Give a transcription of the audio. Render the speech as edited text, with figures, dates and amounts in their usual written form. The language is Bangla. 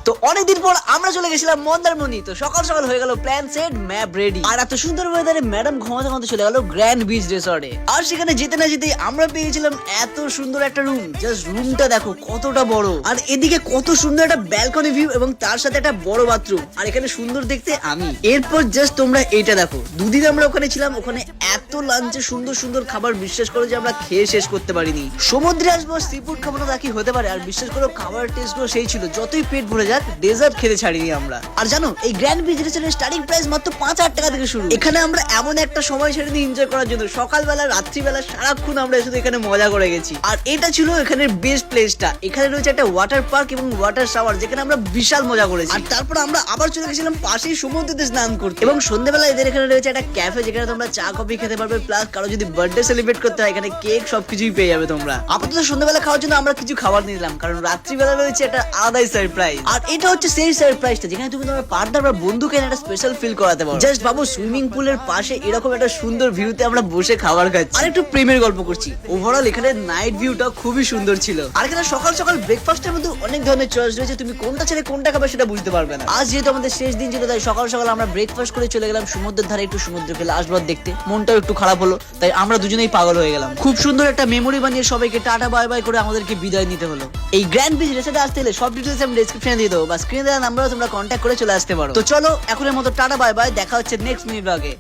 তো অনেকদিন পর আমরা চলে গেছিলাম মন্দারমণি। তো সকাল সকাল হয়ে গেল প্ল্যান সেট, ম্যাপ রেডি, আর এত সুন্দর ওয়েদারে ম্যাডাম ঘুমাতে ঘুমাতে চলে গেল গ্র্যান্ড বিচ রিসর্টে। আর সেখানে যেতে না যেতেই আমরা পেয়ে গেছিলাম এত সুন্দর একটা রুম। জাস্ট রুমটা দেখো কতটা বড়, আর এদিকে কত সুন্দর একটা ব্যালকনি ভিউ এবং তার সাথে একটা বড় বাথরুম। আর এখানে সুন্দর দেখতে আমি। এরপর জাস্ট তোমরা এইটা দেখো, দুদিন আমরা ওখানে ছিলাম, ওখানে এত লাঞ্চে সুন্দর সুন্দর খাবার, বিশ্বাস করো যে আমরা খেয়ে শেষ করতে পারিনি। সমুদ্রে আসবো, সি ফুড খাবো না তা কি হতে পারে? আর বিশ্বাস করো খাবার টেস্ট গুলো সেই ছিল, যতই পেট ভরে যাক ডেজার্ট খেতে ছাড়িনি আমরা। আর জানো এই গ্র্যান্ড বিচ রিসর্টের স্টার্টিং প্রাইস মাত্র 5,000 টাকা থেকে শুরু। এখানে আমরা এমন একটা সময় ছেড়ে দিই এনজয় করার জন্য, সকালবেলা রাত্রিবেলা সারাক্ষণ আমরা শুধু এখানে মজা করে গেছি। আর এটা ছিল এখানের বেস্ট প্লেসটা। এখানে রয়েছে একটা ওয়াটার পার্ক এবং ওয়াটার শাওয়ার, যেখানে আমরা বিশাল মজা করেছি। আর তারপর আমরা আবার চলে গেছিলাম পাশেই সমুদ্রেতে স্নান করতে। এবং সন্ধ্যাবেলা এদের এখানে রয়েছে একটা ক্যাফে, যেখানে তোমরা চা কফি খেতে পারবে, প্লাস কারো যদি বার্থডে সেলিব্রেট করতে হয় এখানে কেক সবকিছুই পেয়ে যাবে তোমরা। আপাতত সন্ধ্যাবেলা খাওয়ার জন্য আমরা কিছু খাবার নিলাম, কারণ রাত্রিবেলা রয়েছে একটা আলাদাই সারপ্রাইজ। আর এটা হচ্ছে সেই সারপ্রাইজটা যেখানে তুমি তোমার পার্টনার বা বন্ধুকে একটা স্পেশাল ফিল করাতে পারো। জাস্ট ভাবো সুইমিং পুলের পাশে এরকম একটা সুন্দর ভিউতে আমরা বসে খাবার খাচ্ছি আর একটু প্রেমের গল্প করছি। ওভারঅল এখানে নাইট ভিউটা খুবই সুন্দর ছিল। আর এখানে সকাল সকাল ব্রেকফাস্টের মধ্যে অনেক ধরনের চয়েস রয়েছে, তুমি কোনটা ছেড়ে কোনটা খাবে সেটা বুঝতে পারবে না। আজ যেহেতু আমাদের শেষ দিন ছিল, তাই সকাল সকাল আমরা ব্রেকফাস্ট করে চলে গেলাম সমুদ্রের ধারে, একটু সমুদ্রকে লাস্ট বার দেখতে। মনটাও একটু খারাপ হলো, তাই আমরা দুজনেই পাগল হয়ে গেলাম। খুব সুন্দর একটা মেমোরি বানিয়ে সবাইকে টাটা বাই বাই করে আমাদেরকে বিদায় নিতে হলো। এই গ্র্যান্ড বিচ রিসর্টে আসতে হলে সব ডিটেইলস আমি ডেসক্রিপশনে দিয়ে দেবো, বা স্ক্রিনে দেওয়া নাম্বারও তোমরা কন্ট্যাক্ট করে চলে আসতে পারো। তো চলো এখনের মতো টাটা বাই বাই, দেখা হচ্ছে নেক্সট মিনিট ব্লগে।